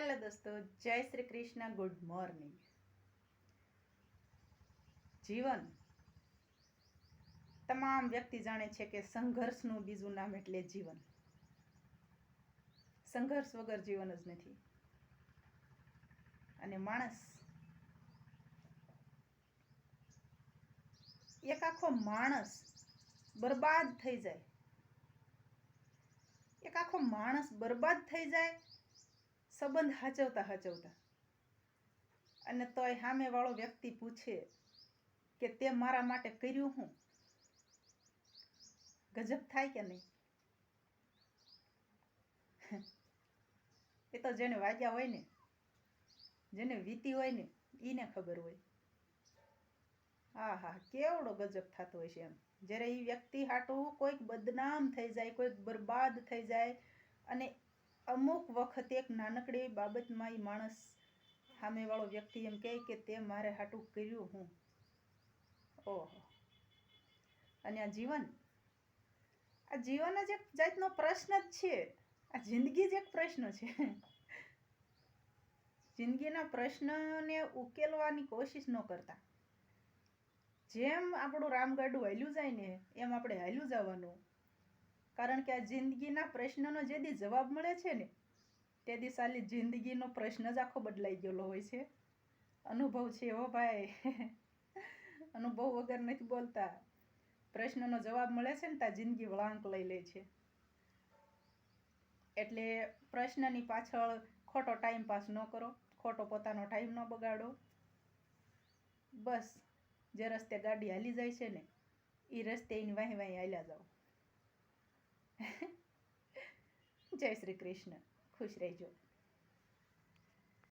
Hello દોસ્તો, જય Shri Krishna. Good morning. જીવન તમામ વ્યક્તિ જાણે છે કે સંઘર્ષનું બીજું નામ એટલે જીવન. સંઘર્ષ વગર જીવન જ નથી. અને માણસ એક આખો માણસ બરબાદ થઈ જાય, એક આખો માણસ બરબાદ થઈ જાય સંબંધ હાચવતા અને તોય સામે વાળો વ્યક્તિ પૂછે કે તે મારા માટે કર્યું હું. ગજબ થાય કે નહીં? એ તો જેને વાગ્યા હોય ને, જેને વીતી હોય ને, એને ખબર હોય. હા, કેવડો ગજબ થતો હોય છે એમ. જ્યારે એ વ્યક્તિ હાટું કોઈક બદનામ થઈ જાય, કોઈક બરબાદ થઈ જાય, અને અમુક વખત એક નાનકડી બાબતમાં એ માણસ સામેવાળો વ્યક્તિ એમ કહે કે તે મારે હાટું કર્યું હું. ઓહો! અને આ જીવન જ એક જાતનો પ્રશ્ન જ છે. આ જિંદગી જ એક પ્રશ્ન છે. જિંદગીના પ્રશ્નને ઉકેલવાની કોશિશ ન કરતા. જેમ આપણું રામગાડું હાલ્યું જાય ને એમ આપણે હાલ્યું જવાનું. કારણ કે આ જિંદગીના પ્રશ્નનો જે દી જવાબ મળે છે ને તે દી સાલી જિંદગીનો પ્રશ્ન જ આખો બદલાઈ ગયેલો હોય છે. અનુભવ છે હો ભાઈ. અનુભવ વગર નથી બોલતા. પ્રશ્નનો જવાબ મળે છે ને ત્યાં જિંદગી વળાંક લઈ લે છે. એટલે પ્રશ્નની પાછળ ખોટો ટાઈમ પાસ ન કરો, ખોટો પોતાનો ટાઈમ ન બગાડો. બસ જે રસ્તે ગાડી હાલી જાય છે ને એ રસ્તે એની વાહી હાલ્યા જાઓ. જય શ્રી કૃષ્ણ. ખુશ રહેજો.